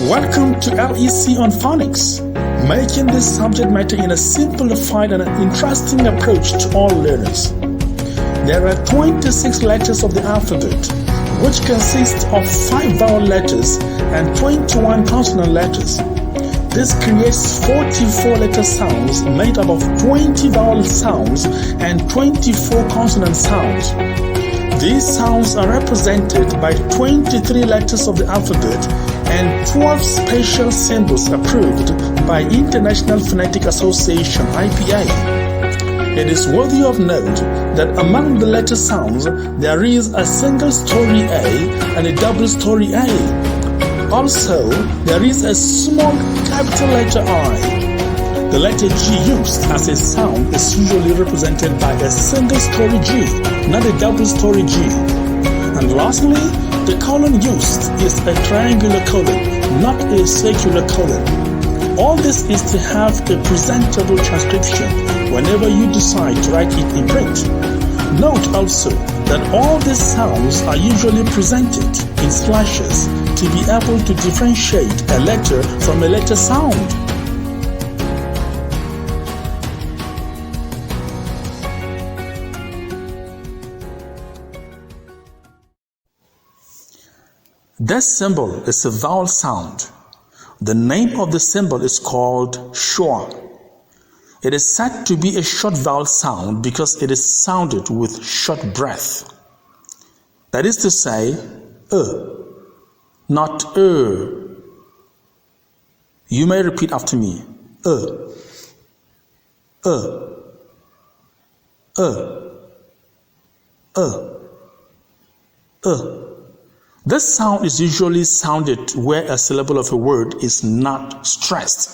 Welcome to LEC on Phonics, making this subject matter in a simplified and interesting approach to all learners. There are 26 letters of the alphabet, which consists of 5 vowel letters and 21 consonant letters. This creates 44 letter sounds made up of 20 vowel sounds and 24 consonant sounds. These sounds are represented by 23 letters of the alphabet and 12 special symbols approved by International Phonetic Association (IPA). It is worthy of note that among the letter sounds there is a single story A and a double story A. Also, there is a small capital letter I. The letter G used as a sound is usually represented by a single story G, not a double story G. And lastly, the colon used is a triangular colon, not a circular colon. All this is to have a presentable transcription whenever you decide to write it in print. Note also that all these sounds are usually presented in slashes to be able to differentiate a letter from a letter sound. This symbol is a vowel sound. The name of the symbol is called schwa. It is said to be a short vowel sound because it is sounded with short breath. That is to say, not You may repeat after me. This sound is usually sounded where a syllable of a word is not stressed.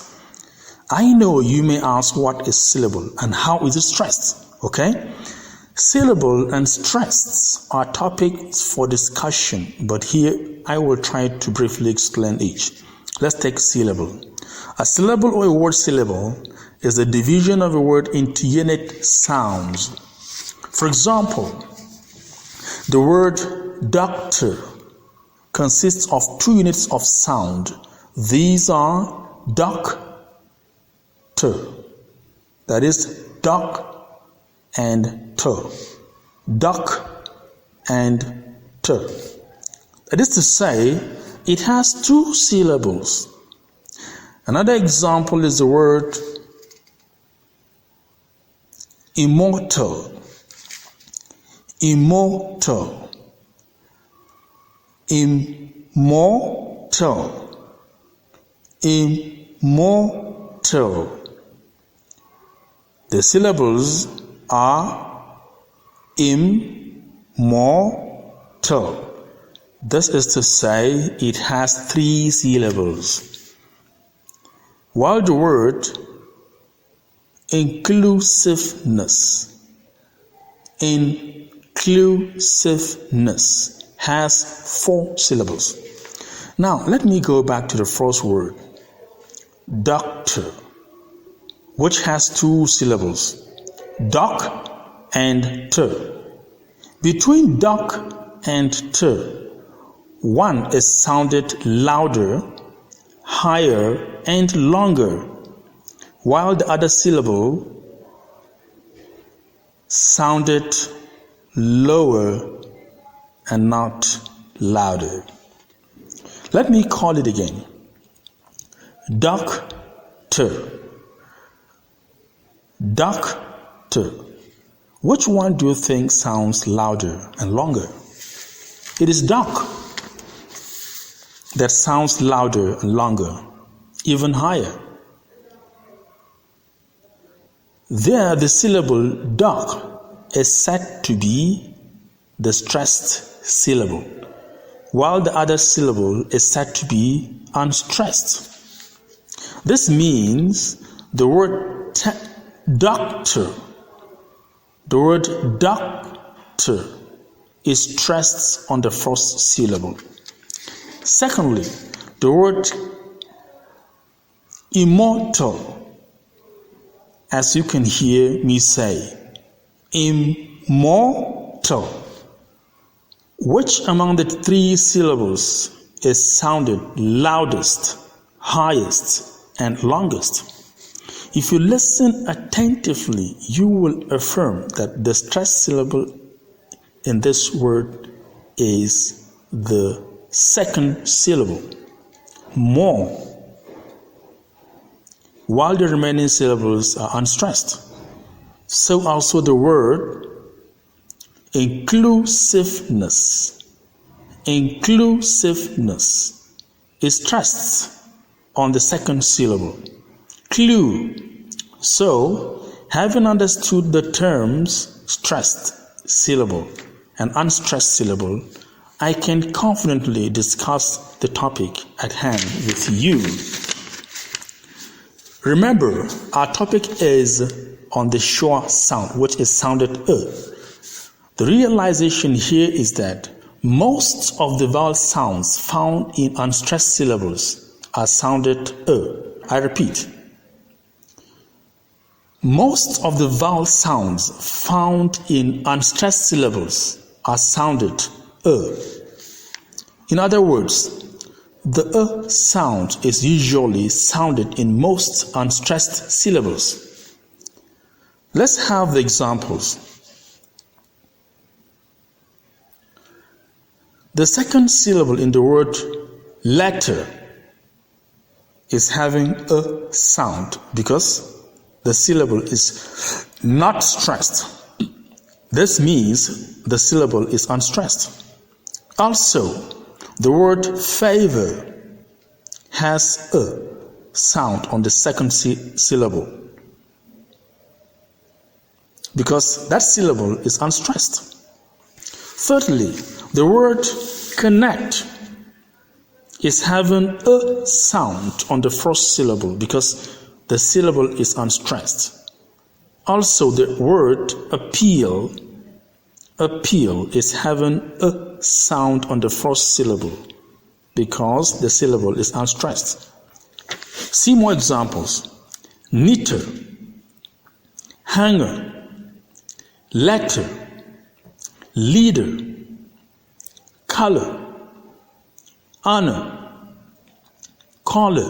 I know you may ask what is syllable and how is it stressed, okay? Syllable and stressed are topics for discussion, but here I will try to briefly explain each. Let's take syllable. A syllable or a word syllable is a division of a word into unit sounds. For example, the word doctor consists of 2 units of sound. These are doctor, that is doc and ter, doc and ter. That is to say, it has 2 syllables. Another example is the word immortal, immortal. Immortal, immortal. The syllables are immortal. This is to say, it has 3 syllables. While the word inclusiveness has 4 syllables. Now, let me go back to the first word, doctor, which has 2 syllables, doc and ter. Between doc and ter, one is sounded louder, higher, and longer, while the other syllable sounded lower and not louder. Let me call it again. Doctor. Doctor. Which one do you think sounds louder and longer? It is doc that sounds louder and longer, even higher. There, the syllable doc is said to be the stressed syllable, while the other syllable is said to be unstressed. This means the word doctor is stressed on the first syllable. Secondly, the word immortal, as you can hear me say, immortal. Which among the 3 syllables is sounded loudest, highest, and longest. If you listen attentively, you will affirm that the stressed syllable in this word is the second syllable, more, while the remaining syllables are unstressed. So also the word inclusiveness is stressed on the second syllable, clue. So, having understood the terms stressed syllable and unstressed syllable, I can confidently discuss the topic at hand with you. Remember, our topic is on the short sound, which is sounded The realization here is that most of the vowel sounds found in unstressed syllables are sounded I repeat. Most of the vowel sounds found in unstressed syllables are sounded In other words, the sound is usually sounded in most unstressed syllables. Let's have the examples. The second syllable in the word letter is having a sound because the syllable is not stressed. This means the syllable is unstressed. Also, the word favor has a sound on the second syllable because that syllable is unstressed. Thirdly, the word connect is having a sound on the first syllable because the syllable is unstressed. Also, the word appeal is having a sound on the first syllable because the syllable is unstressed. See more examples. Knitter, hanger, letter, leader, color, honor, collar,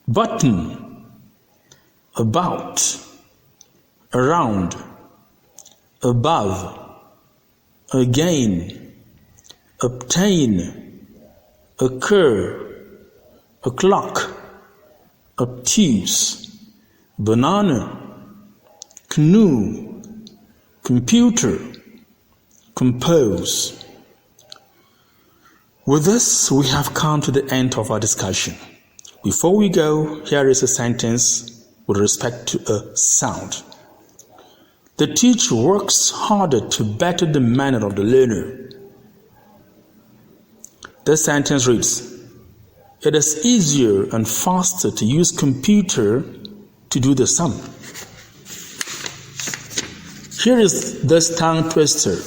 button, about, around, above, again, obtain, occur, o'clock, obtuse, banana, canoe, computer, compose. With this, we have come to the end of our discussion. Before we go, here is a sentence with respect to a sound. The teacher works harder to better the manner of the learner. This sentence reads, it is easier and faster to use computer to do the sum. Here is this tongue twister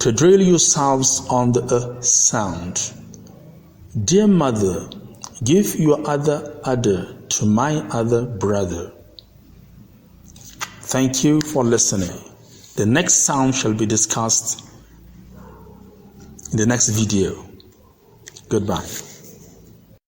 to drill yourselves on the sound. Dear mother, give your other udder to my other brother. Thank you for listening. The next sound shall be discussed in the next video. Goodbye.